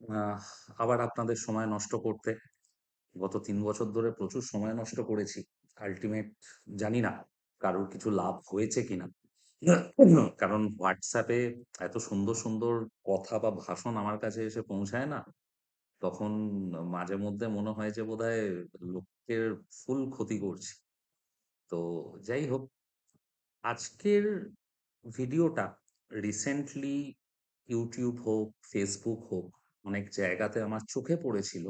আহ আবার আপনাদের সময় নষ্ট করতে। গত ৩ বছর ধরে প্রচুর সময় নষ্ট করেছি। আল্টিমেট জানি না কারোর কিছু লাভ হয়েছে কিনা। কারণ WhatsApp এ এত সুন্দর, সুন্দর কথা বা ভাষণ আমার কাছে এসে পৌঁছায় না, তখন মাঝে মধ্যে মনে হয় যে বোধহয় লোকের ফুল ক্ষতি করছি। তো যাই হোক, আজকের ভিডিওটা রিসেন্টলি YouTube হোক, Facebook হোক, অনেক জায়গাতে আমার চোখে পড়েছিল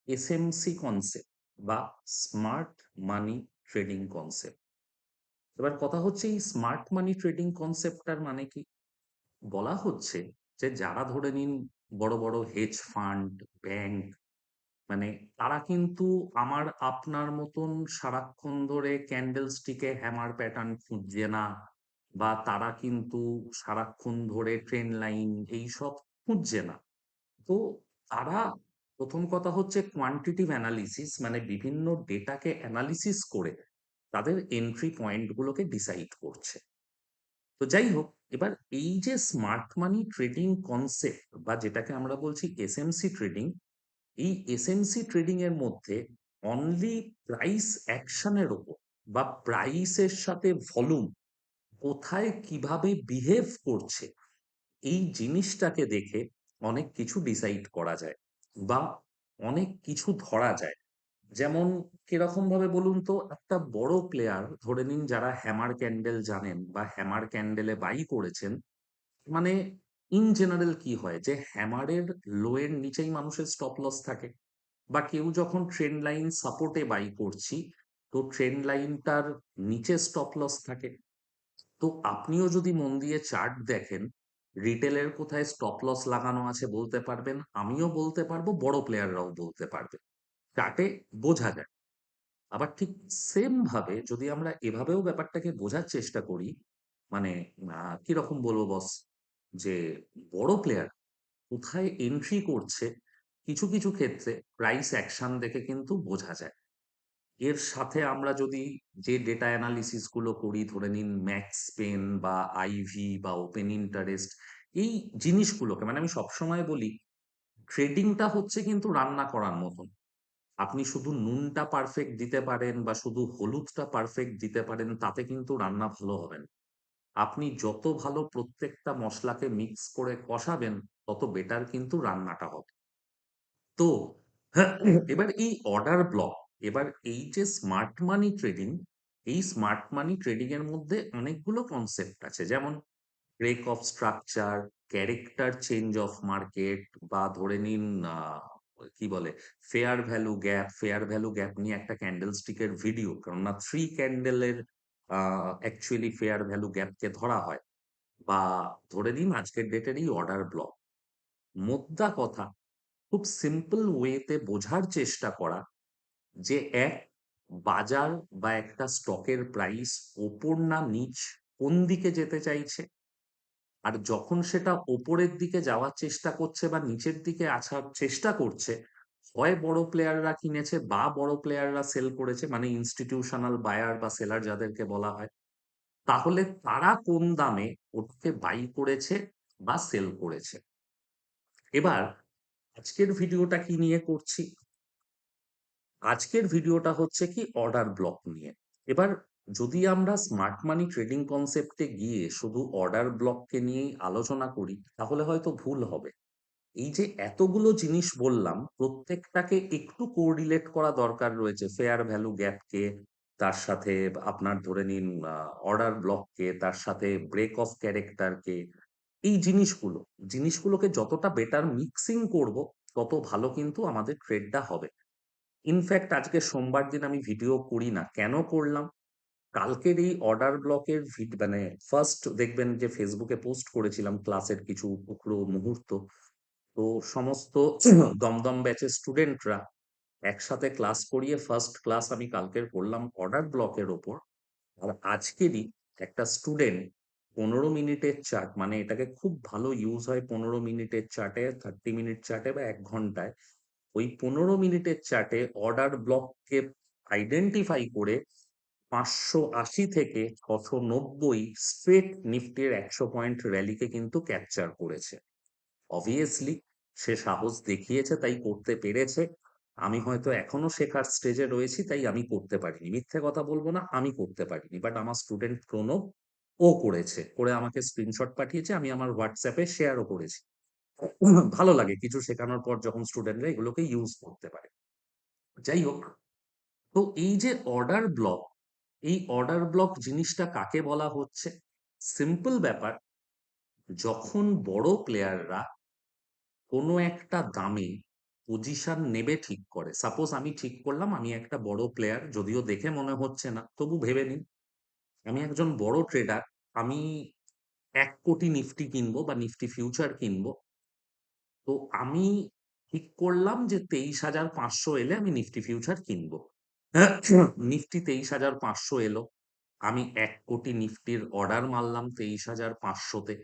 এসএমসি কনসেপ্ট বা স্মার্ট মানি ট্রেডিং কনসেপ্ট। এবার কথা হচ্ছে এই স্মার্ট মানি ট্রেডিং কনসেপ্টটার মানে কি? বলা হচ্ছে যে যারা ধরে নিন বড়, বড় হেজ ফান্ড, ব্যাংক, মানে তারা কিন্তু আমার আপনার মতন সারাক্ষণ ধরে ক্যান্ডেলস্টিকে হ্যামার প্যাটার্ন খুঁজছে না, বা তারা কিন্তু সারাক্ষণ ধরে ট্রেন লাইন এইসব খুঁজছে না। তো তারা, প্রথম কথা হচ্ছে কোয়ান্টিটিভ অ্যানালিসিস, মানে বিভিন্ন ডেটাকে অ্যানালিসিস করে তাদের এন্ট্রি পয়েন্ট গুলোকে ডিসাইড করছে। তো যাই হোক, এবার এই যে স্মার্ট মানি ট্রেডিং কনসেপ্ট বা যেটাকে আমরা বলছি এসএমসি ট্রেডিং, এই এসএমসি ট্রেডিং এর মধ্যে অনলি প্রাইস অ্যাকশনের উপর বা প্রাইসের সাথে ভলিউম কোথায় কিভাবে বিহেভ করছে, এই জিনিসটাকে দেখে অনেক কিছু ডিসাইড করা যায় বা অনেক কিছু ধরা যায়। যেমন কিরকম ভাবে বলুন তো, একটা বড় প্লেয়ার ধরে নিন, যারা হ্যামার ক্যান্ডেল জানেন বা হ্যামার ক্যান্ডেলে বাই করেছেন, মানে ইন জেনারেল কি হয় যে হ্যামারের লো এর নিচেই মানুষের স্টপ লস থাকে, বা কেউ যখন ট্রেন্ড লাইন সাপোর্টে বাই করছি, তো ট্রেন্ড লাইনটার নিচে স্টপ লস থাকে। তো আপনিও যদি মন দিয়ে চার্ট দেখেন, রিটেলের কোথায় স্টপ লস লাগানো আছে বলতে পারবেন, আমিও বলতে পারবো, বড় প্লেয়াররাও বলতে পারবে, চার্টে বোঝা যায়। আবার ঠিক সেম ভাবে যদি আমরা এভাবেও ব্যাপারটাকে বোঝার চেষ্টা করি, মানে কিরকম বলবো বস, যে বড় প্লেয়ার কোথায় এন্ট্রি করছে, কিছু কিছু ক্ষেত্রে প্রাইস অ্যাকশন দেখে কিন্তু বোঝা যায়। এর সাথে আমরা যদি যে ডেটা অ্যানালিসিস গুলো করি, ধরে নিন ম্যাক্স পেন বা আইভি বা ওপেন ইন্টারেস্ট, এই জিনিসগুলোকে, মানে আমি সবসময় বলি ট্রেডিংটা হচ্ছে কিন্তু রান্না করার মতন। আপনি শুধু নুনটা পারফেক্ট দিতে পারেন বা শুধু হলুদটা পারফেক্ট দিতে পারেন, তাতে কিন্তু রান্না ভালো হবে না। আপনি যত ভালো প্রত্যেকটা মশলাকে মিক্স করে কষাবেন, তত বেটার কিন্তু রান্নাটা হবে। তো এবার এই অর্ডার ব্লক, এবার এই যে স্মার্ট মানি ট্রেডিং, এই স্মার্ট মানি ট্রেডিং এর মধ্যে অনেকগুলো কনসেপ্ট আছে, যেমন break of structure, character change of market, বা ধরে নিন কি বলে ফেয়ার ভ্যালু গ্যাপ নিয়ে একটা ক্যান্ডেল স্টিকের ভিডিও, কেননা থ্রি ক্যান্ডেলের অ্যাকচুয়ালি ফেয়ার ভ্যালু গ্যাপকে ধরা হয়, বা ধরে নিন আজকের ডেটের এই অর্ডার ব্লক। মোদ্দা কথা, খুব সিম্পল ওয়েতে বোঝার চেষ্টা করা যে এক বাজার বা একটা স্টকের প্রাইস ওপর না নিচ কোন দিকে যেতে চাইছে, আর যখন সেটা ওপরের দিকে যাওয়ার চেষ্টা করছে বা নিচের দিকে আসার চেষ্টা করছে, হয় বড় প্লেয়াররা কিনেছে বা বড় প্লেয়াররা সেল করেছে, মানে ইনস্টিটিউশনাল বায়ার বা সেলার যাদেরকে বলা হয়, তাহলে তারা কোন দামে ওটাকে বাই করেছে বা সেল করেছে। এবার আজকের ভিডিওটা কি নিয়ে করছি? আজকের ভিডিওটা হচ্ছে কি অর্ডার ব্লক নিয়ে। এবার যদি আমরা স্মার্ট মানি ট্রেডিং কনসেপ্টে গিয়ে শুধু অর্ডার ব্লককে নিয়েই আলোচনা করি, তাহলে হয়তো ভুল হবে। এই যে এতগুলো জিনিস বললাম, প্রত্যেকটাকে একটু কোরিলেট করা দরকার রয়েছে। ফেয়ার ভ্যালু গ্যাপকে, তার সাথে আপনার ধরে নিন অর্ডার ব্লককে, তার সাথে ব্রেক অফ ক্যারেক্টারকে, এই জিনিসগুলোকে যতটা বেটার মিক্সিং করব, তত ভালো কিন্তু আমাদের ট্রেডটা হবে। ইনফ্যাক্ট আজকে সোমবার দিন আমি ভিডিও করি না, কেন করলাম? কালকের এই অর্ডার ব্লকের মানে ফার্স্ট দেখবেন যে ফেসবুকে পোস্ট করেছিলাম ক্লাসের কিছু টুকরো মুহূর্ত। তো সমস্ত দমদম ব্যাচের স্টুডেন্টরা একসাথে ক্লাস করিয়ে ফার্স্ট ক্লাস আমি কালকের করলাম অর্ডার ব্লকের ওপর। আর আজকেরই একটা স্টুডেন্ট 15 মিনিটের চার্ট, মানে এটাকে খুব ভালো ইউজ হয় 15 মিনিটের চার্টে, 30 মিনিট চার্টে বা 1 ঘন্টায়। ওই 15 মিনিটের চার্টে অর্ডার ব্লককে আইডেন্টিফাই করে 580 থেকে 690 স্ট্রেট নিফটির 100 পয়েন্ট র্যালিকে কিন্তু ক্যাপচার করেছে। অবভিয়াসলি সে সাহস দেখিয়েছে তাই করতে পেরেছে। আমি হয়তো এখনো শেখার স্টেজে রয়েছি তাই আমি করতে পারিনি। মিথ্যে কথা বলব না, আমি করতে পারিনি। বাট আমার স্টুডেন্ট প্রণব ও করেছে। করে আমাকে স্ক্রিনশট পাঠিয়েছে। আমি আমার WhatsApp এ শেয়ারও করেছি। ভালো লাগে কিছু শেখানোর পর যখন স্টুডেন্টরা এগুলোকে ইউজ করতে পারে। যাই হোক, তো এই যে অর্ডার ব্লক, এই অর্ডার ব্লক জিনিসটা কাকে বলা হচ্ছে? সিম্পল ব্যাপার, যখন বড় প্লেয়াররা কোনো একটা দামে পজিশন নেবে ঠিক করে। সাপোজ আমি ঠিক করলাম আমি একটা বড় প্লেয়ার, যদিও দেখে মনে হচ্ছে না, তবু ভেবে নিন। আমি একজন বড় ট্রেডার, আমি ১,০০,০০,০০০ নিফটি কিনবো বা নিফটি ফিউচার কিনবো। তো আমি ঠিক করলাম যে ২৩,৫০০ এলে আমি নিফটি ফিউচার কিনবো। নিফটি ২৩,৫০০ এলো। আমি ১,০০,০০,০০০ নিফটির অর্ডার মারলাম ২৩,৫০০ তে।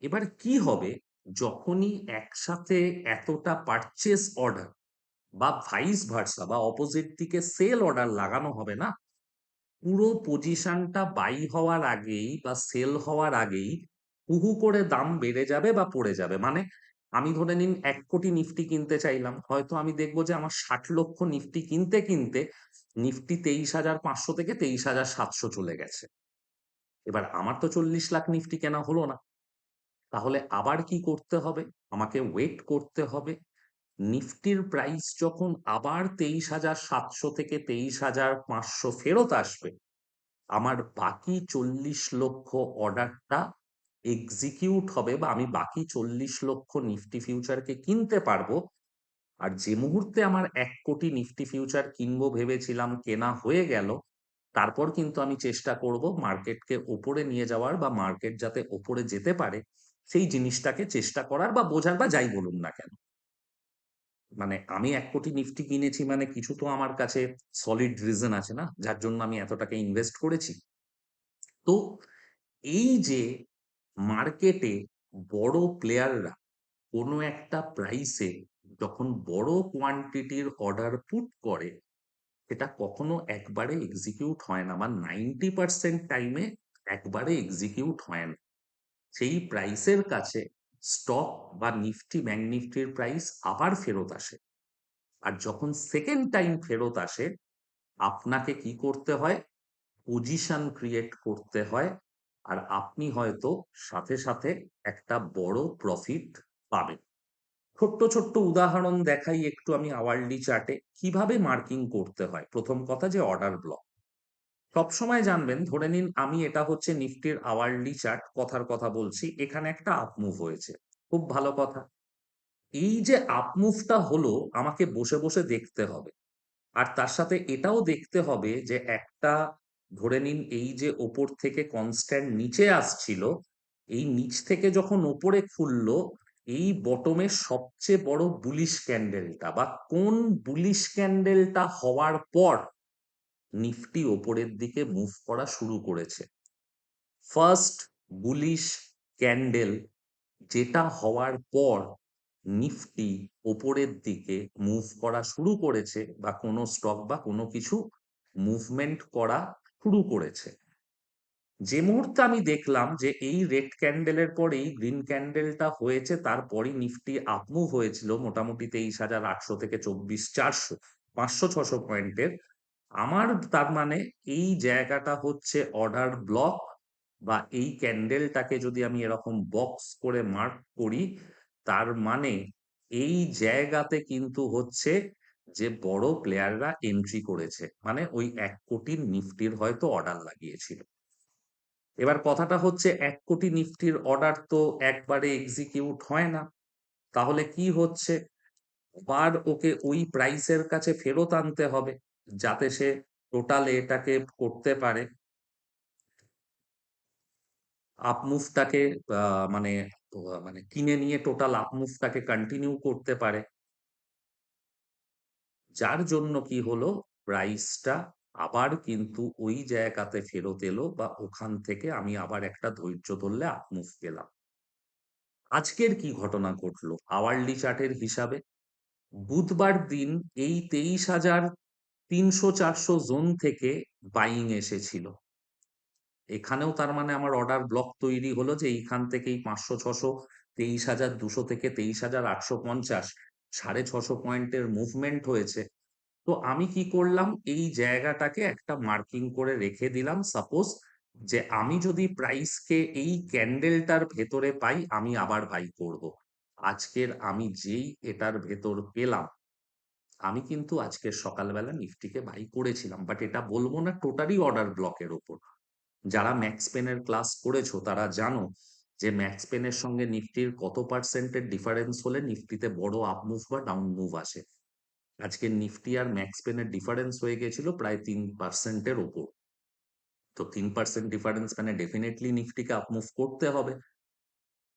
এবার কি হবে, যখনই একসাথে এতটা পারচেজ অর্ডার বা ভাইস ভার্সা বা অপোজিট দিকে সেল অর্ডার লাগানো হবে না, পুরো পজিশনটা বাই হওয়ার আগেই বা সেল হওয়ার আগেই হু, হু করে দাম বেড়ে যাবে বা পড়ে যাবে। মানে আমি ধরে নিন ১,০০,০০,০০০ নিফটি কিনতে চাইলাম। হয়তো আমি দেখব যে আমার ৬০,০০,০০০ নিফটি কিনতে নিফটি ২৩,৫০০ থেকে ২৩,৭০০ চলে গেছে। এবার আমার তো ৪০,০০,০০০ নিফটি কেনা হলো না। তাহলে আবার কি করতে হবে? আমাকে ওয়েট করতে হবে। নিফটির প্রাইস যখন আবার ২৩,৭০০ থেকে ২৩,৫০০ ফেরত আসবে, আমার বাকি ৪০,০০,০০০ অর্ডারটা এক্সিকিউট হবে বা আমি বাকি ৪০,০০,০০০ নিফটি ফিউচারকে কিনতে পারবো। আর যে মুহূর্তে আমার ১,০০,০০,০০০ নিফটি ফিউচার কিনবো ভেবেছিলাম কেনা হয়ে গেল, তারপর কিন্তু আমি চেষ্টা করব মার্কেটকে ওপরে নিয়ে যাওয়ার বা মার্কেট যাতে ওপরে যেতে পারে, সেই জিনিসটাকে চেষ্টা করার বা বোঝার বা যাই বলুন না কেন। মানে আমি ১,০০,০০,০০০ নিফটি কিনেছি মানে কিছু তো আমার কাছে সলিড রিজন আছে না? যার জন্য আমি এত টাকা ইনভেস্ট করেছি। তো এই যে মার্কেটে বড় প্লেয়াররা কোনো একটা প্রাইসে যখন বড় কোয়ান্টিটির অর্ডার পুট করে, সেটা কখনো একবারে এক্সিকিউট হয় না বা 90% টাইমে একবারে এক্সিকিউট হয় না। সেই প্রাইসের কাছে স্টক বা নিফটি, ব্যাংক নিফটির প্রাইস আবার ফেরত আসে। আর যখন সেকেন্ড টাইম ফেরত আসে, আপনাকে কি করতে হয়? পজিশন ক্রিয়েট করতে হয়। আর আপনি হয়তো সাথে একটা বড় প্রফিট পাবেন। ছোট্ট উদাহরণ দেখাই একটু আমি আওয়ারলি চার্টে কিভাবে মার্কিং করতে হয়। প্রথম কথা যে অর্ডার ব্লক। সবসময় জানবেন, ধরে নিন আমি এটা হচ্ছে নিফটির আওয়ারলি চার্ট, কথার কথা বলছি। এখানে একটা আপ মুভ হয়েছে। খুব ভালো কথা। এই যে আপ মুভটা হলো আমাকে বসে দেখতে হবে। আর তার সাথে এটাও দেখতে হবে যে একটা, ধরে নিন এই যে ওপর থেকে কনস্ট্যান্ট নিচে আসছিল, এই নিচ থেকে যখন ওপরে খুললো, এই বটমের সবচেয়ে বড় বুলিশ ক্যান্ডেলটা বা কোন বুলিশ ক্যান্ডেলটা হওয়ার পর নিফটি ওপরের দিকে মুভ করা শুরু করেছে। ফার্স্ট বুলিশ ক্যান্ডেল যেটা হওয়ার পর নিফটি ওপরের দিকে মুভ করা শুরু করেছে বা কোনো স্টক বা কোনো কিছু মুভমেন্ট করা শুরু করেছে। যে মুহূর্তে আমি দেখলাম যে এই রেড ক্যান্ডেলের পর এই গ্রিন ক্যান্ডেলটা হয়েছে, তারপরই নিফটি আপ মুভ হয়েছিল মোটামুটি ২৩,৮০০ থেকে ২৪,৪০০, ৫০০-৬০০ পয়েন্টের। আমার তার মানে এই জায়গাটা হচ্ছে অর্ডার ব্লক বা এই ক্যান্ডেলটাকে যদি আমি এরকম বক্স করে মার্ক করি, তার মানে এই জায়গাতে কিন্তু হচ্ছে যে বড় প্লেয়াররা এন্ট্রি করেছে। মানে ওই ১,০০,০০,০০০ নিফটির হয়তো অর্ডার লাগিয়েছিল। এবার কথাটা হচ্ছে ১,০০,০০,০০০ নিফটির অর্ডার তো একবারে এক্সিকিউট হয় না। তাহলে কি হচ্ছে? আবার ওকে ওই প্রাইসের কাছে ফেরত আনতে হবে, যাতে সে টোটাল এটাকে করতে পারে। আপ মুভটাকে আ মানে মানে কিনে নিয়ে টোটাল আপ মুভটাকে কন্টিনিউ করতে পারে। যার জন্য কি হলো? প্রাইসটা আবার কিন্তু ওই জায়গাতে ফেরত এলো বা ওখান থেকে আমি আবার একটা ধৈর্য ধরলে আপ মুভ পেলাম। আজকের কি ঘটনা ঘটলো? আওয়ারলি চার্টের হিসাবে বুধবার দিন এই ২৩,৩০০-৪০০ জোন থেকে বাইং এসেছিল। এখানেও তার মানে আমার অর্ডার ব্লক তৈরি হলো যে এইখান থেকেই ৫০০-৬০০ 23,200 থেকে 23,850, 650 পয়েন্টের মুভমেন্ট হয়েছে। তো আমি কি করলাম, এই জায়গাটাকে একটা মার্কিং করে রেখে দিলাম। সাপোজ যে আমি যদি প্রাইসকে এই ক্যান্ডেলটার ভেতরে পাই, আমি আবার বাই করব। আজকের আমি যেই এটার ভেতর পেলাম, আমি কিন্তু আজকের সকালবেলা নিফটিকে বাই করেছিলাম, বাট এটা বলবো না টোটালি অর্ডার ব্লকের ওপর। যারা ম্যাক্স পেনের ক্লাস করেছো তারা জানো যে ম্যাক্স পেনের সঙ্গে নিফটির কত পার্সেন্টের ডিফারেন্স হলে নিফটিতে বড় আপ মুভ বা ডাউন মুভ আসে। আজকে নিফটি আর ম্যাক্স পেনের ডিফারেন্স হয়ে গেছিল প্রায় 3%-এর ওপর। তো 3% ডিফারেন্স মানে ডেফিনেটলি নিফটিকে আপ মুভ করতে হবে।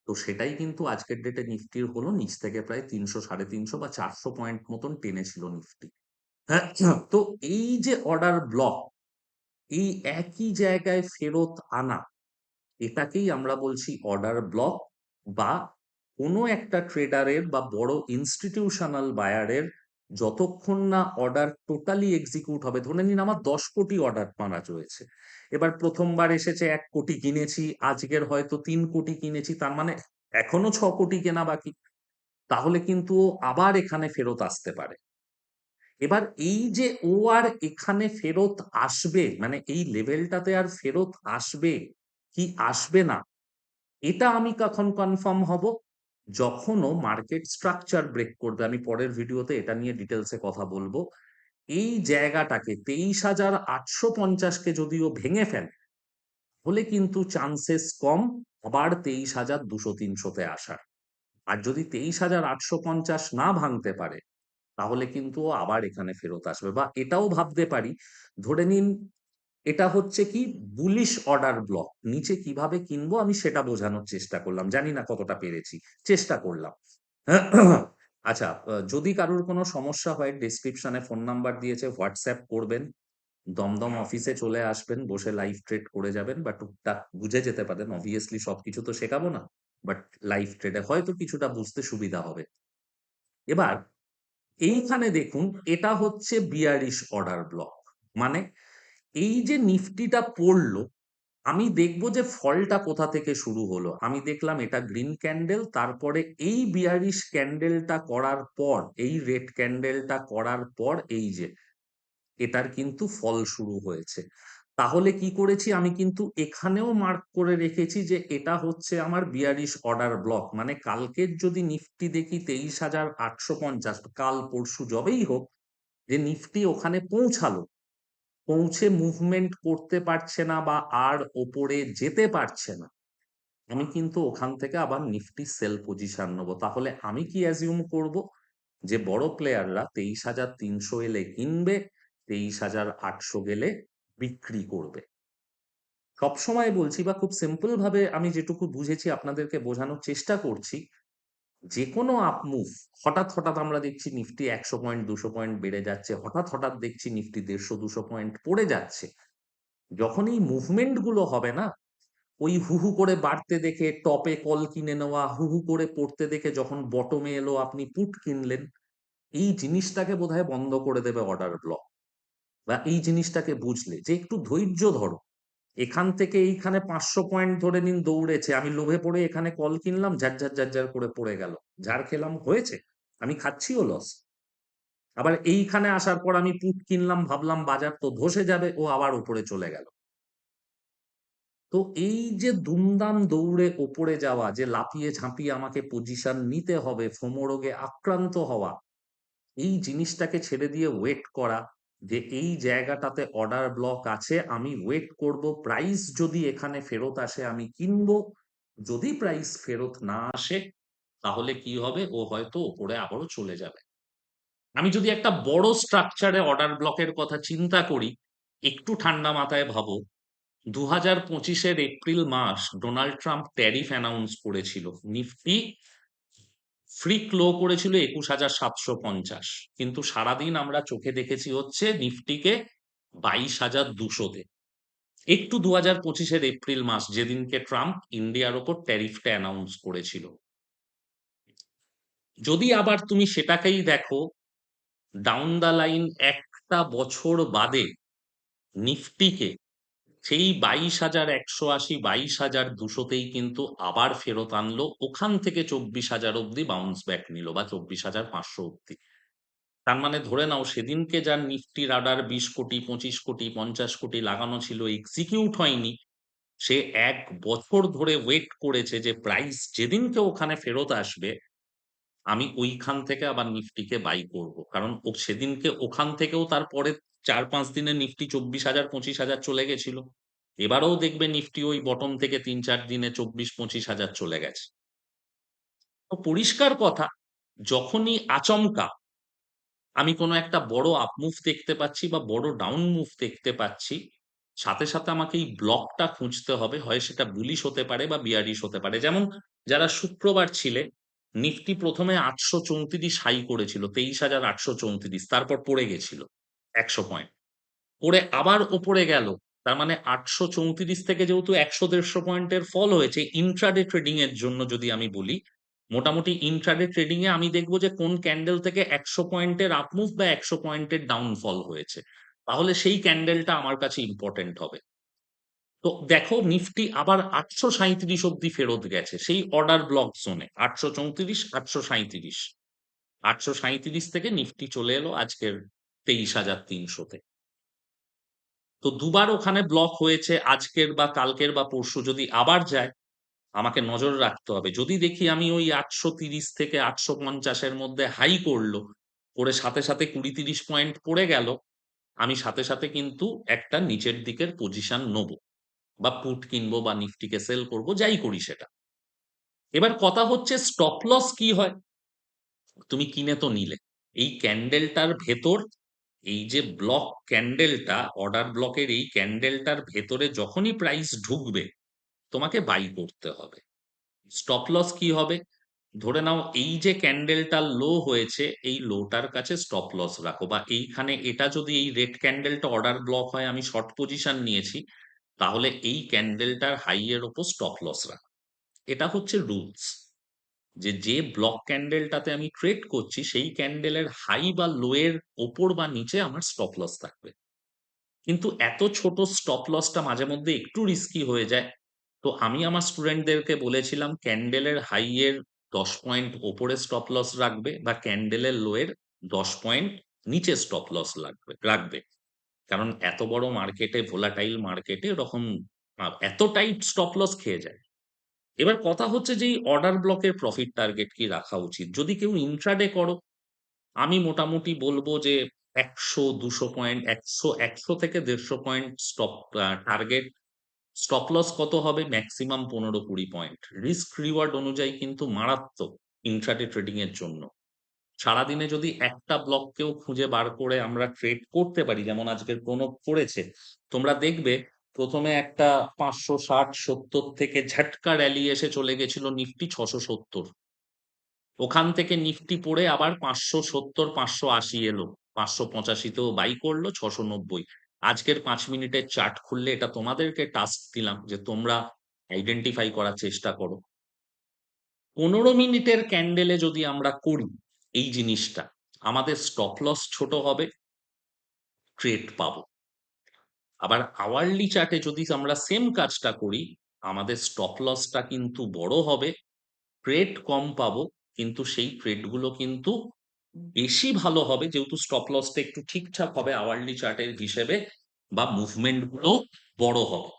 তো সেটাই কিন্তু আজকের ডেটে নিফটির হলো, নিচ থেকে প্রায় 300, 350 বা 400 পয়েন্ট মতন টেনেছিল নিফটি। হ্যাঁ, তো এই যে অর্ডার ব্লক, এই একই জায়গায় ফেরত আনা, এটাকেই আমরা বলছি অর্ডার ব্লক। বা কোনো একটা ট্রেডারের বা বড় ইনস্টিটিউশনাল বায়ারের যতক্ষণ না অর্ডার টোটালি এক্সিকিউট হবে, ধরে নিন আমার 10 কোটি অর্ডার মারা রয়েছে, এবার প্রথমবার এসেছে 1 কোটি কিনেছি, আজকের হয়তো 3 কোটি কিনেছি, তার মানে এখনো 6 কোটি কেনা বাকি, তাহলে কিন্তু ও আবার এখানে ফেরত আসতে পারে। এবার এই যে ও আর এখানে ফেরত আসবে, মানে এই লেভেলটাতে আর ফেরত আসবে কি আসবে না, এটা আমি কখন কনফার্ম হব, যখন ও মার্কেট স্ট্রাকচার ব্রেক করবে। আমি পরের ভিডিওতে এটা নিয়ে ডিটেলসে কথা বলবো। এই জায়গাটাকে 23,850-কে যদিও ভেঙে ফেলে, হলে কিন্তু চান্সেস কম আবার 23,200-300-তে আসার। আর যদি 23,850 না ভাঙতে পারে, তাহলে কিন্তু ও আবার এখানে ফেরত আসবে। বা এটাও ভাবতে পারি, ধরে নিন এটা হচ্ছে কি বুলিশ অর্ডার ব্লক, নিচে কিভাবে কিনবো আমি সেটা বোঝানোর চেষ্টা করলাম, জানি না কতটা পেরেছি, চেষ্টা করলাম। আচ্ছা, যদি কারোর কোনো সমস্যা হয় ডেসক্রিপশনে ফোন নাম্বার দিয়েছে, হোয়াটসঅ্যাপ করবেন, দমদম অফিসে চলে আসবেন, বসে লাইভ ট্রেড করে যাবেন বা টুকটাক বুঝে যেতে পারেন। অবভিয়াসলি সবকিছু তো শেখাবো না, বাট লাইভ ট্রেডে হয়তো কিছুটা বুঝতে সুবিধা হবে। এবার এইখানে দেখুন, এটা হচ্ছে বিয়ারিশ অর্ডার ব্লক। মানে এই যে নিফটিটা পড়লো, আমি দেখব যে ফলটা কোথা থেকে শুরু হলো। আমি দেখলাম এটা গ্রিন ক্যান্ডেল, তারপরে এই বিয়ারিশ ক্যান্ডেলটা করার পর, এই রেড ক্যান্ডেলটা করার পর এই যে এটার কিন্তু ফল শুরু হয়েছে। তাহলে কি করেছি, আমি কিন্তু এখানেও মার্ক করে রেখেছি যে এটা হচ্ছে আমার বিয়ারিশ অর্ডার ব্লক। মানে কালকের যদি নিফটি দেখি 23,850, কাল পরশু যবেই হোক, যে নিফটি ওখানে পৌঁছালো, পৌঁছে মুভমেন্ট করতে পারছে না বা আর ওপরে যেতে পারছে না, আমি কিন্তু ওখান থেকে আবার নিফটি সেল পজিশন নেবো। তাহলে আমি কি অ্যাজিউম করব, যে বড় প্লেয়াররা 23,300 এলে কিনবে, 23,800 গেলে বিক্রি করবে। সবসময় বলছি বা খুব সিম্পল ভাবে আমি যেটুকু বুঝেছি আপনাদেরকে বোঝানোর চেষ্টা করছি, যে কোনো আপ মুভ, হঠাৎ হঠাৎ আমরা দেখছি নিফটি 100 পয়েন্ট 200 পয়েন্ট বেড়ে যাচ্ছে, হঠাৎ হঠাৎ দেখছি নিফটি 150-200 পয়েন্ট পড়ে যাচ্ছে। যখন এই মুভমেন্ট গুলো হবে না, ওই হু হু করে বাড়তে দেখে টপে কল কিনে নেওয়া, হু হু করে পড়তে দেখে যখন বটমে এলো আপনি পুট কিনলেন, এই জিনিসটাকে বোধহয় বন্ধ করে দেবে অর্ডার ব্লক। বা এই জিনিসটাকে বুঝলে যে একটু ধৈর্য ধরো, এখান থেকে এইখানে 500 পয়েন্ট ধরে নিন দৌড়েছে, আমি লোভে পড়ে এখানে কল কিনলাম, ঝারঝার ঝারঝার করে পড়ে গেল, ঝাড় খেলাম, হয়েছে, আমি খাচ্ছিও লস। আবার এইখানে আসার পর আমি পুট কিনলাম, ভাবলাম বাজার তো ধসে যাবে, ও আবার উপরে চলে গেল। তো এই যে দুমদাম দৌড়ে ওপরে যাওয়া, যে লাফিয়ে ঝাঁপিয়ে আমাকে পজিশন নিতে হবে, ফোমো রোগে আক্রান্ত হওয়া, এই জিনিসটাকে ছেড়ে দিয়ে ওয়েট করা, যে এই জায়গাটাতে অর্ডার ব্লক আছে, আমি ওয়েট করব, প্রাইস যদি এখানে ফেরত আসে আমি কিনবো, যদি প্রাইস ফেরত না আসে তাহলে কি হবে, ও হয়তো ওপরে আবারও চলে যাবে। আমি যদি একটা বড় স্ট্রাকচারে অর্ডার ব্লকের কথা চিন্তা করি, একটু ঠান্ডা মাথায় ভাবো, 2025-এর এপ্রিল মাস ডোনাল্ড ট্রাম্প ট্যারিফ অ্যানাউন্স করেছিল, নিফটি ফ্রি ক্লো করেছিল 21,750, কিন্তু সারাদিন আমরা চোখে দেখেছি হচ্ছে নিফটিকে 22,200-তে। একটু 2025-এর এপ্রিল মাস, যেদিনকে ট্রাম্প ইন্ডিয়ার ওপর ট্যারিফটা অ্যানাউন্স করেছিল, যদি আবার তুমি সেটাকেই দেখো ডাউন দা লাইন একটা বছর বাদে, নিফটিকে সেই 22,180 22,200তেই কিন্তু আবার ফেরত আনলো, ওখান থেকে 24,000 অব্দি বাউন্স ব্যাক নিল বা 24,500 অব্দি। তার মানে ধরে নাও সেদিনকে যার নিফটি রাডার 20 কোটি 25 কোটি 50 কোটি লাগানো ছিল, এক্সিকিউট হয়নি। সে 1 বছর ধরে ওয়েট করেছে যে প্রাইস যেদিনকে ওখানে ফেরত আসবে, আমি ওইখান থেকে আবার নিফটিকে বাই করব। কারণ সেদিনকে ওখান থেকেও তারপরে ৪-৫ দিনে নিফটি ২৪,০০০ ২৫,০০০ চলে গেছিল। এবারেও দেখবে নিফটি ওই বটম থেকে ৩-৪ দিনে ২৪-২৫,০০০ চলে গেছে। তো পরিষ্কার কথা, যখনই আচমকা আমি কোনো একটা বড় আপ মুভ দেখতে পাচ্ছি বা বড় ডাউন মুভ দেখতে পাচ্ছি, সাথে, সাথে আমাকে এই ব্লকটা খুঁজতে হবে। হয় সেটা বুলিশ হতে পারে বা বিয়ারিশ হতে পারে। যেমন যারা শুক্রবার ছিলে, নিফটি ১ম এ ৮৩৪ হাই করেছিল, ২৩,৮৩৪, তারপর পড়ে গেছিল ১০০ পয়েন্ট। পড়ে আবার ওপরে গেল। তার মানে ৮৩৪ থেকে যেহেতু ১০০-১৫০ পয়েন্টের ফল হয়েছে, ইন্ট্রাডে ট্রেডিং এর জন্য যদি আমি বলি, মোটামুটি ইন্ট্রাডে ট্রেডিং এ আমি দেখব যে কোন ক্যান্ডেল থেকে ১০০ পয়েন্টের আপ মুভ বা ১০০ পয়েন্টের ডাউনফল হয়েছে। তাহলে সেই ক্যান্ডেলটা আমার কাছে ইম্পোর্টেন্ট হবে। তো দেখো নিফটি আবার ৮৩৭ অব্দি ফেরত গেছে সেই অর্ডার ব্লক জোনে। ৮৩৪, ৮৩৭। ৮৩৭ থেকে নিফটি চলে এলো আজকের ২৩,৩০০ তে। তো দুবার ওখানে ব্লক হয়েছে, আজকের বা কালকের বা পরশু যদি আবার যায়, আমাকে নজর রাখতে হবে। যদি দেখি আমি ওই ৮৩০ থেকে ৮৫০ এর মধ্যে হাই করলো, করে সাথে, সাথে ২০-৩০ পয়েন্ট পড়ে গেল, আমি সাথে, সাথে কিন্তু একটা নিচের দিকের পজিশন নেব। বা পুট কিনবো বা নিফটিকে সেল করব, যাই করি সেটা। এবার কথা হচ্ছে স্টপ লস কি হয়? তুমি কিনে তো নিলে। এই ক্যান্ডেলটার ভেতর, এই যে ব্লক ক্যান্ডেলটা, অর্ডার ব্লকের এই ক্যান্ডেলটার ভেতরে যখনই প্রাইস ঢুকবে, তোমাকে বাই করতে হবে। স্টপ লস কি হবে? ধরে নাও এই যে ক্যান্ডেলটা লো হয়েছে, এই লোটার কাছে স্টপ লস রাখো, বা এইখানে এটা যদি এই রেড ক্যান্ডেলটা অর্ডার ব্লক হয়, আমি শর্ট পজিশন নিয়েছি, তাহলে এই ক্যান্ডেলটার হাই এর উপর স্টপ লস রাখো। এটা হচ্ছে রুলস। যে ব্লক ক্যান্ডেলটাতে আমি ট্রেড করছি, সেই ক্যান্ডেলের হাই বা লো এর ওপর বা নিচে আমার স্টপ লস থাকবে। কিন্তু এত ছোট স্টপ লসটা মাঝে মধ্যে একটু রিস্কি হয়ে যায়। তো আমি আমার স্টুডেন্টদেরকে বলেছিলাম ক্যান্ডেলের হাই এর ১০ পয়েন্ট ওপরে স্টপ লস রাখবে, বা ক্যান্ডেলের লো এর ১০ পয়েন্ট নিচে স্টপ লস রাখবে। কারণ এত বড় মার্কেটে, ভোলাটাইল মার্কেটে এরকম এত টাইট স্টপ লস খেয়ে যায়। এবার কথা হচ্ছে যে এই অর্ডার ব্লকের প্রফিট টার্গেট কি রাখা উচিত? যদি কেউ ইন্ট্রাডে করো, আমি মোটামুটি বলব যে ১০০-২০০ পয়েন্ট, ১০০ থেকে ১৫০ পয়েন্ট টার্গেট। স্টপ লস কত হবে? Maximum ১৫-২০ point. রিস্ক রিওয়ার্ড অনুযায়ী কিন্তু মারাত্মক ইন্ট্রাডে ট্রেডিং এর জন্য। সারাদিনে যদি একটা ব্লককেও খুঁজে বার করে আমরা ট্রেড করতে পারি, যেমন আজকের প্রণব করেছে, তোমরা দেখবে ১ম এ একটা ৫৬০-৭০ থেকে ঝাটকা র‍্যালি এসে চলে গেছিল নিফটি ৬৭০। ওখান থেকে নিফটি পড়ে আবার ৫৭০, ৫৮০ এলো। ৫৮৫ তেও বাই করলো, ৬৯০। আজকের ৫ মিনিটের চার্ট খুললে, এটা তোমাদেরকে টাস্ক দিলাম যে তোমরা আইডেন্টিফাই করার চেষ্টা করো। ১৫ মিনিটের ক্যান্ডেলে যদি আমরা করি এই জিনিসটা, আমাদের স্টপ লস ছোট হবে, ট্রেড পাবো। আবার আওয়ারলি চার্টে যদি আমরা সেম কাজটা করি, আমাদের স্টপ লসটা কিন্তু বড় হবে, ট্রেড কম পাবো, কিন্তু সেই ট্রেড গুলো কিন্তু বেশি ভালো হবে, যেহেতু স্টপ লসটা একটু ঠিকঠাক হবে আওয়ারলি চার্টের হিসেবে, বা মুভমেন্ট গুলো বড় হবে।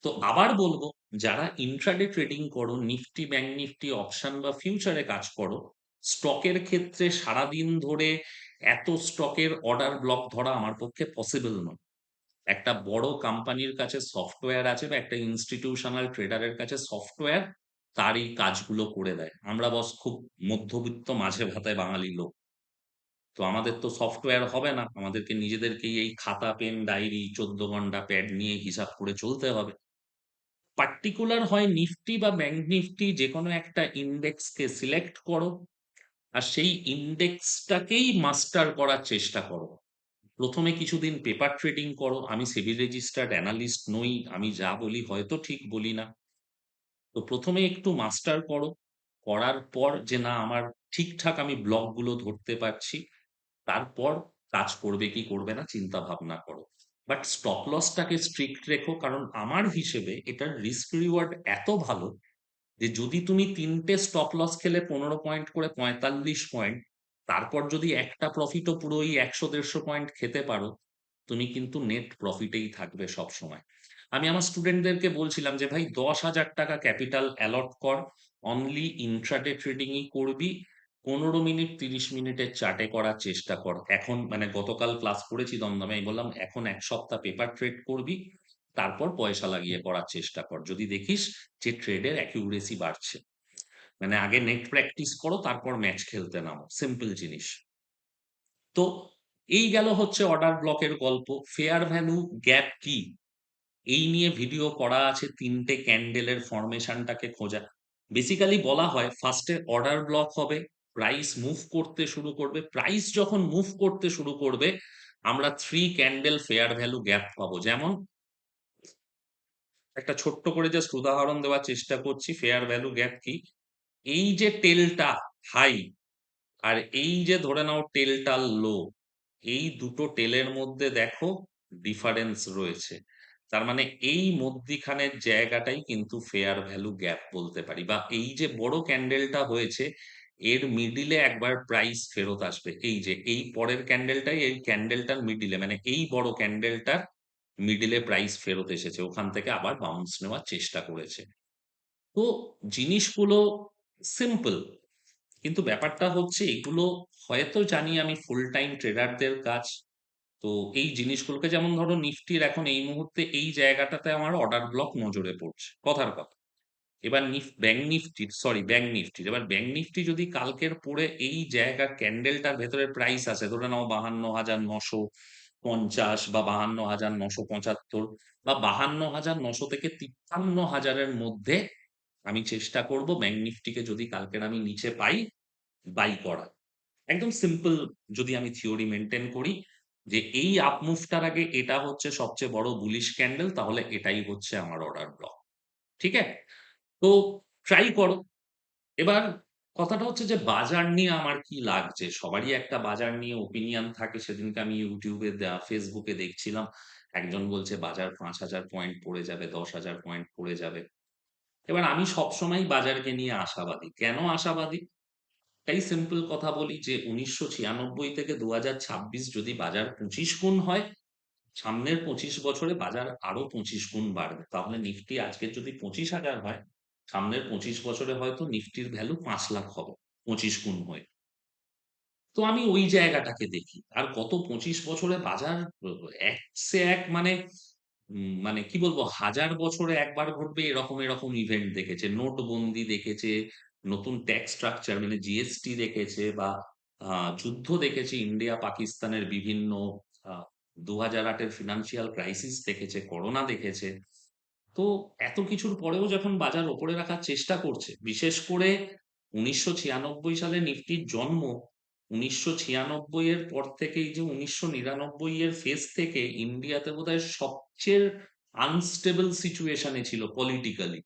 তো আবার বলবো, যারা ইন্ট্রাডে ট্রেডিং করো, নিফটি, ব্যাংক নিফটি, অপশন বা ফিউচারে কাজ করো, স্টকের ক্ষেত্রে সারাদিন ধরে এত স্টকের অর্ডার ব্লক ধরা আমার পক্ষে পসিবল নয়। একটা বড় কোম্পানির কাছে সফটওয়্যার আছে, বা একটা ইনস্টিটিউশনাল ট্রেডারের কাছে সফটওয়্যার তার এই কাজগুলো করে দেয়। আমরা বস খুব মধ্যবিত্ত মাঝে ভাতায় বাঙালি লোক। তো আমাদের তো সফটওয়্যার হবে না। আমাদেরকে নিজেদেরকেই এই খাতা, পেন, ডায়েরি ১৪ ঘন্টা প্যাড নিয়ে হিসাব করে চলতে হবে। পার্টিকুলার হয় নিফটি বা ব্যাংক নিফটি, যেকোনো একটা ইন্ডেক্সকে সিলেক্ট করো, আর সেই ইন্ডেক্সটাকেই মাস্টার করার চেষ্টা করো। ১ম এ কিছুদিন পেপার ট্রেডিং করো। আমি সেবি রেজিস্টার্ড অ্যানালিস্ট নই। আমি যা বলি হয়তো ঠিক বলি না। তো ১ম এ একটু মাস্টার করো। করার পর যে না আমার ঠিকঠাক আমি ব্লকগুলো ধরতে পারছি, তারপর কাজ করবে কি করবে না চিন্তা ভাবনা করো। বাট স্টপ লসটাকে স্ট্রিক্ট রেখো, কারণ আমার হিসেবে এটার রিস্ক রিওয়ার্ড এত ভালো যে যদি তুমি ৩ টে স্টপ লস খেলে ১৫ পয়েন্ট করে ৪৫ পয়েন্ট, তারপর যদি একটা প্রফিটও পুরো ওই ১০০-১৫০ পয়েন্ট খেতে পারো, তুমি কিন্তু নেট প্রফিটেই থাকবে সবসময়। আমি আমার স্টুডেন্টদেরকে বলছিলাম যে, "ভাই ৳১০,০০০ ক্যাপিটাল অ্যালট কর। অনলি ইন্ট্রাডে ট্রেডিং ই করবি। ১৫ মিনিট ৩০ মিনিটের চার্টে করার চেষ্টা কর।" এখন মানে গতকাল ক্লাস করেছি দমদমে। আমি বললাম, "এখন ১ সপ্তাহ পেপার ট্রেড করবি। তারপর পয়সা লাগিয়ে করার চেষ্টা কর। যদি দেখিস যে ট্রেডের অ্যাকিউরেসি বাড়ছে। মানে আগে নেট প্র্যাকটিস করো, তারপর ম্যাচ খেলতে নামো। সিম্পল জিনিস।" তো এই গেল হচ্ছে অর্ডার ব্লকের গল্প। ফেয়ার ভ্যালু গ্যাপ কি? এই নিয়ে ভিডিও করা আছে, ৩ টে ক্যান্ডেলের ফরমেশনটাকে খোঁজা। বেসিক্যালি বলা হয় ফার্স্ট এ অর্ডার ব্লক হবে, প্রাইস মুভ করতে শুরু করবে। প্রাইস যখন মুভ করতে শুরু করবে, আমরা ৩ ক্যান্ডেল ফেয়ার ভ্যালু গ্যাপ পাবো। যেমন একটা ছোট্ট করে জাস্ট উদাহরণ দেওয়ার চেষ্টা করছি, ফেয়ার ভ্যালু গ্যাপ কি? এই যে টেলটা হাই, আর এই যে ধরে নাও টেলটা লো, এই দুটো টেলের মধ্যে দেখো ডিফারেন্স রয়েছে। তার মানে এই মধ্যিখানের জায়গাটাই কিন্তু ফেয়ার ভ্যালু গ্যাপ বলতে পারি, বা এই যে বড় ক্যান্ডেলটা হয়েছে এর মিডিলে একবার প্রাইস ফেরত আসবে। এই যে এই পরের ক্যান্ডেলটাই এই ক্যান্ডেলটার মিডিলে, মানে এই বড় ক্যান্ডেলটার মিডিলে প্রাইস ফেরত এসেছে, ওখান থেকে আবার বাউন্স নেওয়ার চেষ্টা করেছে। তো জিনিসগুলো সিম্পল, কিন্তু ব্যাপারটা হচ্ছে এগুলো হয়তো জানি আমি ফুল টাইম ট্রেডারদের কাজ। তো এই জিনিসগুলোকে, যেমন ধরো নিফটির এখন এই মুহূর্তে এই জায়গাটাতে আমার অর্ডার ব্লক নজরে পড়ছে, কথার কথা। এবার ব্যাংক নিফটির এবার ব্যাংক নিফটি যদি কালকের পরে এই জায়গার ক্যান্ডেলটার ভেতরে প্রাইস আছে, ধরে নাও ৫২,৯৫০ বা ৫২,৯৭৫ বা ৫২,৯০০ থেকে ৫৩,০০০ মধ্যে আমি চেষ্টা করব ব্যাংক নিফটিকে যদি কালকের আমি নিচে পাই, বাই করা। একদম সিম্পল, যদি আমি থিওরি মেইনটেইন করি যে এই আপ মুভটার আগে এটা হচ্ছে সবচেয়ে বড় বুলিশ ক্যান্ডেল, তাহলে এটাই হচ্ছে আমার অর্ডার ব্লক। ঠিক আছে? তো ট্রাই করো। এবার কথাটা হচ্ছে যে বাজার নিয়ে আমার কি লাগছে? সবারই একটা বাজার নিয়ে ওপিনিয়ন থাকে। সেদিনকে আমি YouTube এ Facebook এ দেখছিলাম। একজন বলছে বাজার ৫,০০০ পয়েন্ট পড়ে যাবে, ১০,০০০ পয়েন্ট পড়ে যাবে। এবার আমি সবসময়ই বাজারকে নিয়ে আশাবাদী। কেন আশাবাদী? এই সিম্পল কথা বলি যে ১৯৯৬ থেকে ২০২৬ যদি বাজার ২৫ গুণ হয়, সামনের ২৫ বছরে বাজার আরো ২৫ গুণ বাড়বে। তাহলে নিফটি আজকের যদি ২৫,০০০ হয়, সামনের ২৫ বছরে হয়তো নিফটির ভ্যালু ৫,০০,০০০ হবে, ২৫ গুণ হয়ে। তো আমি ওই জায়গাটাকে দেখি। আর গত ২৫ বছরে বাজার এক সে এক, মানে মানে কি বলবো, হাজার বছরে একবার ঘটবে এরকম ইভেন্ট দেখেছে। নোটবন্দি দেখেছে, নতুন ট্যাক্স স্ট্রাকচার মানে জিএসটি দেখেছে, বা যুদ্ধ দেখেছে ইন্ডিয়া পাকিস্তানের বিভিন্ন, আ ২০০৮ এর ফিন্যান্সিয়াল ক্রাইসিস দেখেছে, করোনা দেখেছে। তো এত কিছুর পরেও যখন বাজার ওপরে রাখার চেষ্টা করছে, বিশেষ করে ১৯৯৬ সালে নিফটির জন্ম, ১৯৯৬ এর পর থেকেই যে ১৯৯৯ এর ফেজ থেকে ইন্ডিয়াতে বোধহয় সবচেয়ে আনস্টেবল সিচুয়েশন এ ছিল পলিটিক্যালি।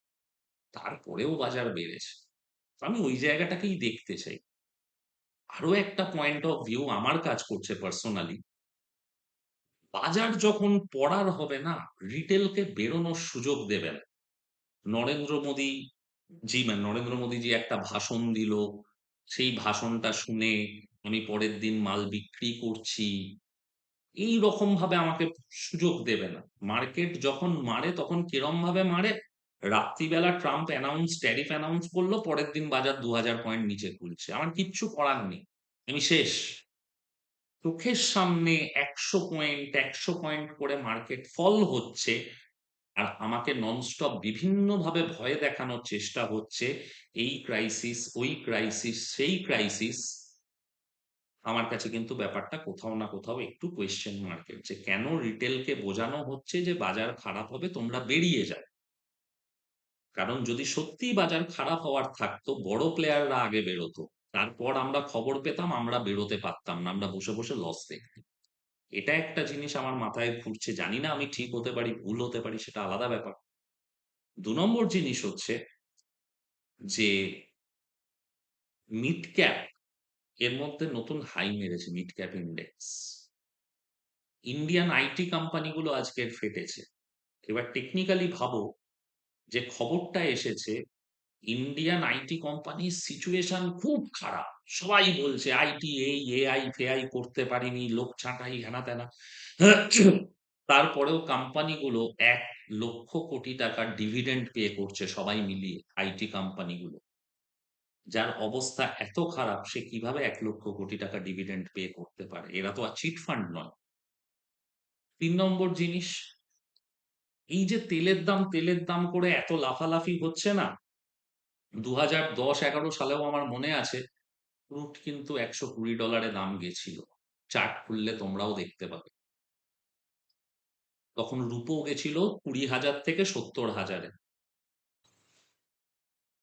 তারপরেও বাজার বেড়েছে। তো আমি ওই জায়গাটাকেই দেখতে চাই। আরো একটা পয়েন্ট অফ ভিউ আমার কাজ করছে পার্সোনালি। বাজার যখন পড়ার হবে না, রিটেলকে বেরোনোর সুযোগ দেবে না। নরেন্দ্র মোদী নরেন্দ্র মোদীজি একটা ভাষণ দিল। সেই ভাষণটা শুনে আমি পরের দিন মাল বিক্রি করছি। এইরকমভাবে আমাকে সুযোগ দেবে না। মার্কেট যখন মারে তখন কিরমভাবে মারে? রাত্রিবেলা ট্রাম্প ট্যারিফ অ্যানাউন্স করল, পরের দিন বাজার ২,০০০ পয়েন্ট নিচে খুলছে। আমার কিচ্ছু করার নেই। আমি শেষ। চোখের সামনে ১০০ পয়েন্ট, ১০০ পয়েন্ট করে মার্কেট ফল হচ্ছে। আর আমাকে ননস্টপ বিভিন্নভাবে ভয় দেখানোর চেষ্টা হচ্ছে। এই ক্রাইসিস, ওই ক্রাইসিস, সেই ক্রাইসিস। আমার কাছে কিন্তু ব্যাপারটা কোথাও না কোথাও একটু কোয়েশ্চেন মার্কেট, যে কেন রিটেলকে বোঝানো হচ্ছে যে বাজার খারাপ হবে, তোমরা বেরিয়ে যাও। কারণ যদি সত্যিই বাজার খারাপ হওয়ার থাকতো, বড় প্লেয়াররা আগে বেরোতো। তারপর আমরা খবর পেতাম, আমরা বেরোতে পারতাম না। আমরা বসে, বসে লস দেখতাম। এটা একটা জিনিস আমার মাথায় ঘুরছে। জানি না আমি ঠিক হতে পারি, ভুল হতে পারি, সেটা আলাদা ব্যাপার। ২ নম্বর জিনিস হচ্ছে যে মিড ক্যাপ এর মধ্যে নতুন হাই মেরেছে mid cap index. Indian IT কোম্পানিগুলো আজকের ফেটেছে। এবার টেকনিক্যালি ভাবো যে খবরটা এসেছে ইন্ডিয়ান আইটি কোম্পানির সিচুয়েশন খুব খারাপ। সবাই বলছে আইটি এই এআই ফেআই করতে পারিনি, লোক ছাঁটাই হেনা তেনা। তারপরেও কোম্পানিগুলো 1,00,000 কোটি টাকার ডিভিডেন্ড পে করছে সবাই মিলিয়ে, আইটি কোম্পানিগুলো। যার অবস্থা এত খারাপ সে কিভাবে 1,00,000 কোটি টাকা ডিভিডেন্ড পে করতে পারে? এরা তো আর চিট ফান্ড নয়। ৩ নম্বর জিনিস, এই যে তেলের দাম করে এত লাফালাফি হচ্ছে না, 2010-11 সালেও আমার মনে আছে ক্রুড কিন্তু $120 দাম গেছিল। চার্ট খুললে তোমরাও দেখতে পাবে। তখন রুপো গেছিল 20,000 থেকে 70,000-এ।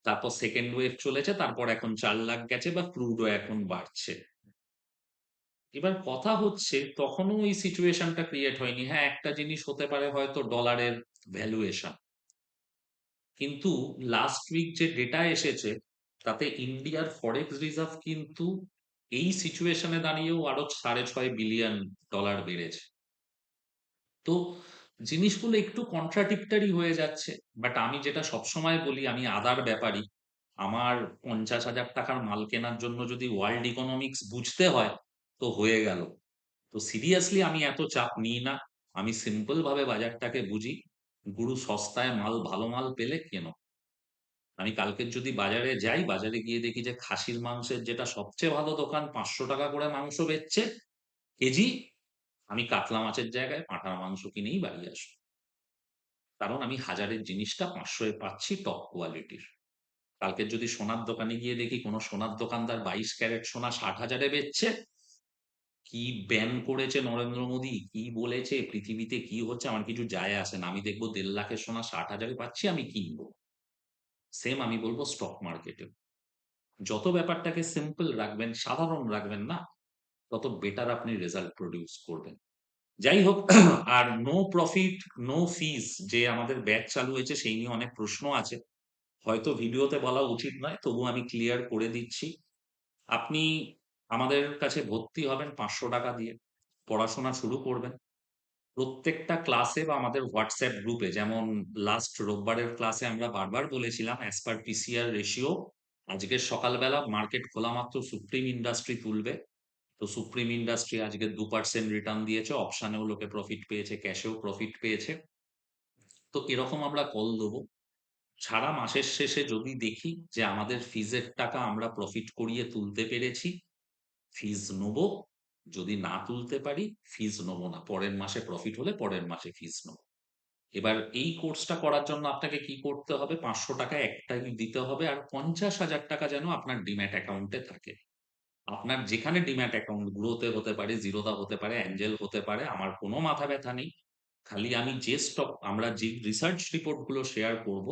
তারপর সেকেন্ড ওয়েভ চলেছে, তারপর এখন 4 লাখ গেছে বা ক্রুডও এখন বাড়ছে। এবার কথা হচ্ছে তখনও এই সিচুয়েশনটা ক্রিয়েট হয়নি। হ্যাঁ, একটা জিনিস হতে পারে হয়তো ডলারের ভ্যালুয়েশন। কিন্তু লাস্ট উইক যে ডেটা এসেছে তাতে ইন্ডিয়ার ফরেক্স রিজার্ভ কিন্তু এই সিচুয়েশনে দাঁড়িয়েও আরো $6.5 বিলিয়ন বেড়েছে। তো জিনিসগুলো একটু কন্ট্রাডিক্টরি হয়ে যাচ্ছে। বাট আমি যেটা সবসময় বলি, আমি আদার ব্যাপারী। আমার 50,000 টাকার মাল কেনার জন্য যদি ওয়ার্ল্ড ইকোনমিক্স বুঝতে হয় তো হয়ে গেল। তো সিরিয়াসলি আমি এত চাপ নিই না। আমি সিম্পল ভাবে বাজারটাকে বুঝি। গুরু সস্তায় মাল, ভালো মাল পেলে কেনো। আমি কালকের যদি বাজারে যাই, বাজারে গিয়ে দেখি যে খাসির মাংসের যেটা সবচেয়ে ভালো দোকান 500 টাকা করে মাংস বেচছে কেজি, আমি কাতলা মাছের জায়গায় পাঁঠার মাংস কিনেই বাড়ি আসবো। কারণ আমি হাজারের জিনিসটা 500-এ পাচ্ছি টপ কোয়ালিটির। কালকে যদি সোনার দোকানে গিয়ে দেখি কোনো সোনার দোকানদার 22 ক্যারেট সোনা 60,000-এ বেচছে, কি ব্যান করেছে নরেন্দ্র মোদী, কি বলেছে, পৃথিবীতে কি হচ্ছে আমার কিছু যায় আসে না। আমি দেখবো 1.5 লাখের সোনা 60,000-এ পাচ্ছি, আমি কিনবো। সেম আমি বলবো স্টক মার্কেটে। যত ব্যাপারটাকে সিম্পল রাখবেন, সাধারণ রাখবেন না, তত বেটার আপনি রেজাল্ট প্রডিউস করবেন। যাই হোক, আর নো প্রফিট নো ফিজ যে আমাদের ব্যাচ চালু হয়েছে সেই নিয়ে অনেক প্রশ্ন আছে। হয়তো ভিডিওতে বলা উচিত নয়, তবু আমি ক্লিয়ার করে দিচ্ছি। আপনি আমাদের কাছে ভর্তি হবেন 500 টাকা দিয়ে, পড়াশোনা শুরু করবেন। প্রত্যেকটা ক্লাসে বা আমাদের হোয়াটসঅ্যাপ গ্রুপে, যেমন লাস্ট রোববারের ক্লাসে আমরা বারবার বলেছিলাম অ্যাজ পার পিসিআর রেশিও আজকের সকালবেলা মার্কেট খোলা মাত্র সুপ্রিম ইন্ডাস্ট্রি তুলবে। তো সুপ্রিম ইন্ডাস্ট্রি আজকে 2% রিটার্ন দিয়েছে, অপশানেও লোকে প্রফিট পেয়েছে, ক্যাশেও প্রফিট পেয়েছে। তো এরকম আমরা কল দেবো। সারা মাসের শেষে যদি দেখি যে আমাদের ফিজের টাকা আমরা প্রফিট করিয়ে তুলতে পেরেছি, ফিজ নেবো। যদি না তুলতে পারি ফিজ নেবো না। পরের মাসে প্রফিট হলে পরের মাসে ফিজ নেবো। এবার এই কোর্সটা করার জন্য আপনাকে কি করতে হবে? 500 টাকা একটাই দিতে হবে, আর 50,000 টাকা যেন আপনার ডিম্যাট অ্যাকাউন্টে থাকে। আপনার যেখানে ডিম্যাট অ্যাকাউন্ট, গ্রোতে হতে পারে, জিরোদা হতে পারে, অ্যাঞ্জেল হতে পারে, আমার কোনো মাথা ব্যথা নেই। খালি আমি যে স্টক, আমরা যে রিসার্চ রিপোর্ট গুলো শেয়ার করব,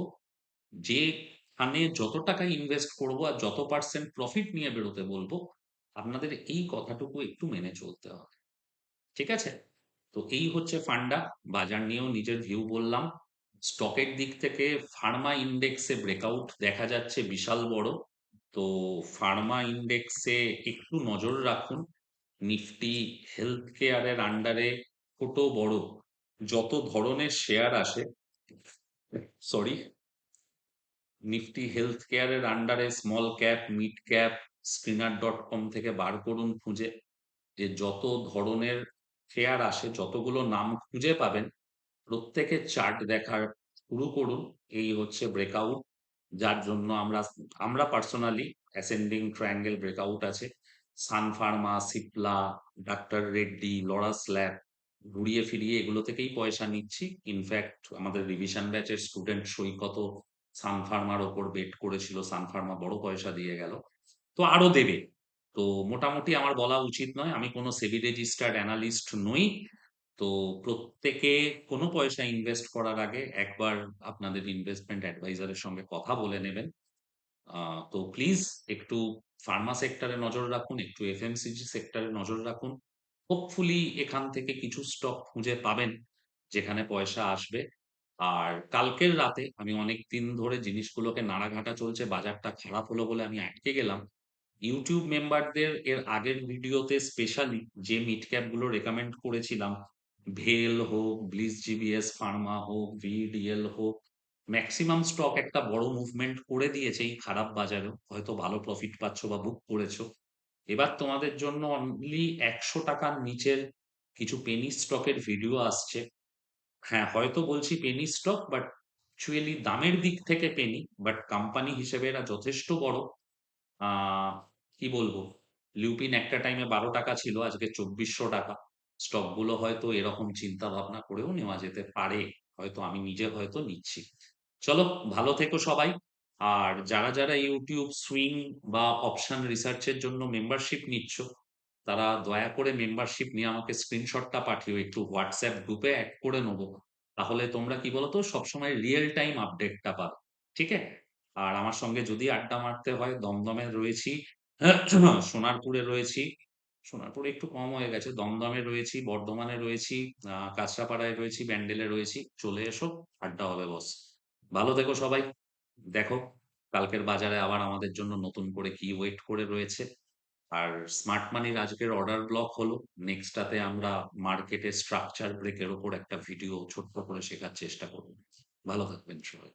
যেখানে যত টাকা ইনভেস্ট করব আর যত পার্সেন্ট প্রফিট নিয়ে বেরোতে বলবো, আপনাদের এই কথাটুকু একটু মেনে চলতে হবে। ঠিক আছে? তো এই হচ্ছে ফান্ডা। বাজার নিয়েও নিজের ভিউ বললাম। স্টকের দিক থেকে ফার্মা ইন্ডেক্সে ব্রেকআউট দেখা যাচ্ছে বিশাল বড়। তো ফার্মা ইন্ডেক্সে একটু নজর রাখুন। নিফটি হেলথ কেয়ারের আন্ডারে ছোট বড় যত ধরনের শেয়ার আসে, সরি, নিফটি হেলথ কেয়ারের আন্ডারে স্মল ক্যাপ, মিড ক্যাপ, স্পিনার.কম থেকে বার করুন খুঁজে, যে যত ধরনের শেয়ার আসে, যতগুলো নাম খুঁজে পাবেন প্রত্যেকের চার্ট দেখার শুরু করুন। এই হচ্ছে ব্রেকআউট, যার জন্য আমরা আমরা পার্সোনালি অ্যাসেন্ডিং ট্রায়াঙ্গেল ব্রেকআউট আছে। সান ফার্মা, সিপলা, ডাক্তার রেড্ডি, লরাস ল্যাব, ঘুরিয়ে ফিরিয়ে এগুলো থেকেই পয়সা নিচ্ছি। ইনফ্যাক্ট আমাদের রিভিশন ব্যাচের স্টুডেন্ট সৈকত সান ফার্মার ওপর বেট করেছিল, সান ফার্মা বড় পয়সা দিয়ে গেল। তো আরো দেবে। তো মোটামুটি আমার বলা উচিত নয়, আমি কোনো সেবি রেজিস্টার্ড অ্যানালিস্ট নই। তো প্রত্যেকে কোনো পয়সা ইনভেস্ট করার আগে একবার আপনাদের ইনভেস্টমেন্ট অ্যাডভাইজারের সঙ্গে কথা বলে নেবেন। তো প্লিজ একটু ফার্মা সেক্টরে নজর রাখুন, একটু এফএমসিজি সেক্টরে নজর রাখুন। হোপফুলি এখান থেকে কিছু স্টক খুঁজে পাবেন যেখানে পয়সা আসবে। আর কালকের রাতে আমি অনেক দিন ধরে জিনিসগুলোকে নাড়াঘাটা চলছে, বাজারটা খারাপ হলো বলে আমি আটকে গেলাম। ইউটিউব মেম্বারদের এর আগের ভিডিওতে স্পেশালি যে মিড ক্যাপ গুলো রেকমেন্ড করেছিলাম ভেল হোক, ব্লিস জিবিএস ফার্মা হোক, ভিডিএল হোক, ম্যাক্সিমাম স্টক একটা বড় মুভমেন্ট করে দিয়েছে এই খারাপ বাজারেও। হয়তো ভালো প্রফিট পাচ্ছ বা বুক করেছো। এবার তোমাদের জন্য অনলি ৳১০০ র নিচের কিছু পেনি স্টকের ভিডিও আসছে। হ্যাঁ, হয়তো বলছি পেনি স্টক, বাট অ্যাকচুয়ালি দামের দিক থেকে পেনি, বাট কোম্পানি হিসেবে এরা যথেষ্ট বড়। কি বলবো, লিউপিন একটা টাইমে ৳১২ ছিল, আজকে ৳২৪০০। স্টকগুলো হয়তো এরকম চিন্তা ভাবনা করেও নেওয়া যেতে পারে। হয়তো আমি নিজে হয়তো নিচ্ছি। চলো, ভালো থেকো সবাই। আর যারা ইউটিউব সুইং বা অপশন রিসার্চ এর জন্য মেম্বারশিপ নিচ্ছ, তারা দয়া করে মেম্বারশিপ নিয়ে আমাকে স্ক্রিনশটটা পাঠিও, একটু হোয়াটসঅ্যাপ গ্রুপে অ্যাড করে নেবো। তাহলে তোমরা কি বলতো সবসময় রিয়েল টাইম আপডেটটা পাবে। ঠিক আছে? আর আমার সঙ্গে যদি আড্ডা মারতে হয়, দমদমে রয়েছি, সোনারপুরে রয়েছি। সোনারপুরে একটু কম হয়ে গেছে। দমদমে রয়েছি, বর্ধমানে রয়েছি, কাঁচরাপাড়ায় রয়েছি, ব্যান্ডেলে রয়েছি। চলে এসো, আড্ডা হবে বস। ভালো থেকো সবাই। দেখো কালকের বাজারে আবার আমাদের জন্য নতুন করে কি ওয়েট করে রয়েছে। আর স্মার্ট মানির আজকের অর্ডার ব্লক হলো। নেক্সটটাতে আমরা মার্কেটের স্ট্রাকচার ব্রেকের উপর একটা ভিডিও ছোট্ট করে শেখার চেষ্টা করব। ভালো থাকবেন সবাই।